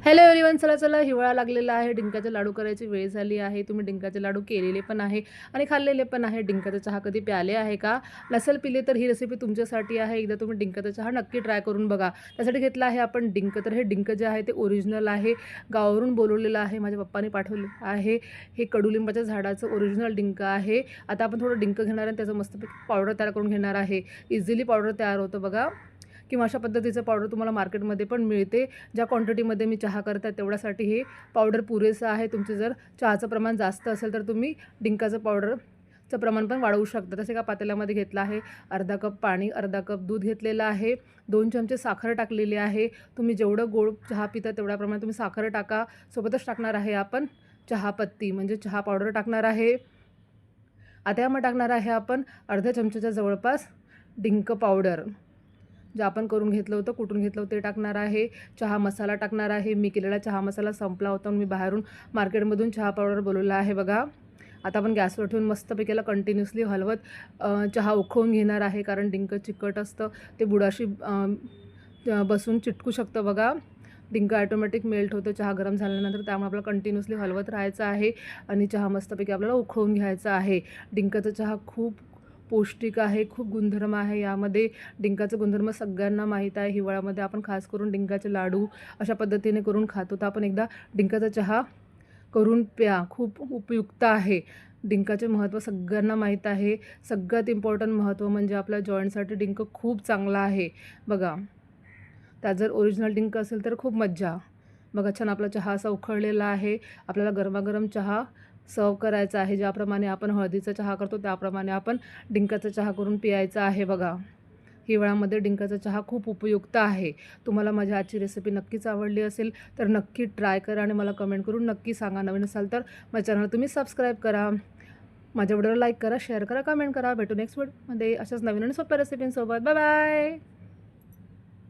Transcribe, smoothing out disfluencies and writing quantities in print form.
Hello everyone, चला चला हिवाळा लागलेला आहे. डिंकाचे लाडू करायची वेळ झाली आहे. तुम्ही डिंकाचे लाडू केलेले पण आहे आणि खाल्लेले पण आहे. डिंकाचा चहा कधी प्याले आहे का? नसेल पिले तर ही रेसिपी तुमच्यासाठी आहे. एकदा तुम्ही डिंकाचा चहा नक्की ट्राय करून बघा. त्यासाठी घेतला आहे आपण डिंक. तर हे डिंक जे आहे ते ओरिजिनल आहे, गावावरून बोलवलेलं आहे, माझ्या पप्पांनी पाठवलं आहे. हे कडुलिंबाच्या झाडाचं ओरिजिनल डिंक आहे. आता आपण थोडं डिंक घेणार आहे, त्याचं मस्तपैकी पावडर तयार करून घेणार आहे. इझिली पावडर तयार होतं बघा, किंवा अशा पद्धतीचं पावडर तुम्हाला मार्केटमध्ये पण मिळते. ज्या क्वांटिटीमध्ये मी चहा करते तेवढ्यासाठी हे पावडर पुरेसं आहे. तुमचे जर चहाचं प्रमाण जास्त असेल तर तुम्ही डिंकाचं पावडरचं प्रमाण पण वाढवू शकता. तसे एका पातेल्यामध्ये घेतलं आहे अर्धा कप पाणी, अर्धा कप दूध घेतलेलं आहे, 2 चमचे साखर टाकलेली आहे. तुम्ही जेवढं गोड चहा पिता तेवढ्याप्रमाणे तुम्ही साखर टाका. सोबतच टाकणार आहे आपण चहापत्ती म्हणजे चहा पावडर टाकणार आहे. आता यामध्ये टाकणार आहे आपण अर्ध्या चमच्याच्या जवळपास डिंक पावडर, जे आपण करून घेतलं होतं, कुटून घेतलं होतं ते टाकणार आहे. चहा मसाला टाकणार आहे. मी केलेला चहा मसाला संपला होता म्हणून मी बाहेरून मार्केटमधून चहा पावडर बोलवला आहे बघा. आता आपण गॅसवर ठेवून मस्तपैकी याला कंटिन्युअसली हलवत चहा उकळून घेणार आहे, कारण डिंक चिकट असतं, ते बुडाशी बसून चिटकू शकतं बघा. डिंक ऑटोमॅटिक मेल्ट होतं चहा गरम झाल्यानंतर, त्यामुळे आपल्याला कंटिन्युअसली हलवत राहायचं आहे आणि चहा मस्तपैकी आपल्याला उकळून घ्यायचा आहे. डिंकाचा चहा खूप पौष्टिक आहे, खूप गुणधर्म आहे यामध्ये. डिंकाचं गुणधर्म सगळ्यांना माहीत आहे. हिवाळ्यामध्ये आपण खास करून डिंकाचे लाडू अशा पद्धतीने करून खातो. तर आपण एकदा डिंकाचा चहा करून प्या, खूप उपयुक्त आहे. डिंकाचे महत्त्व सगळ्यांना माहीत आहे. सगळ्यात इम्पॉर्टंट महत्त्व म्हणजे आपल्या जॉईंटसाठी डिंक खूप चांगला आहे बघा. त्यात जर ओरिजिनल डिंक असेल तर खूप मज्जा. बघा छान आपला चहा असा उकळलेला आहे. आपल्याला गरमागरम चहा सर्व करायचा आहे. ज्याप्रमाणे आपण हळदीचा चहा करतो त्याप्रमाणे आपण डिंकाचा चहा करून पियायचा आहे बघा. हिवाळ्यामध्ये डिंकाचा चहा खूप उपयुक्त आहे. तुम्हाला माझी आजची रेसिपी नक्कीच आवडली असेल तर नक्की ट्राय करा आणि मला कमेंट करून नक्की सांगा. नवीन असाल तर माझ्या चॅनल तुम्ही सबस्क्राईब करा. माझ्या व्हिडिओला लाईक करा, शेअर करा, कमेंट करा. भेटू नेक्स्ट व्हिडिओमध्ये अशाच नवीन आणि सोप्या रेसिपींसोबत. Bye bye.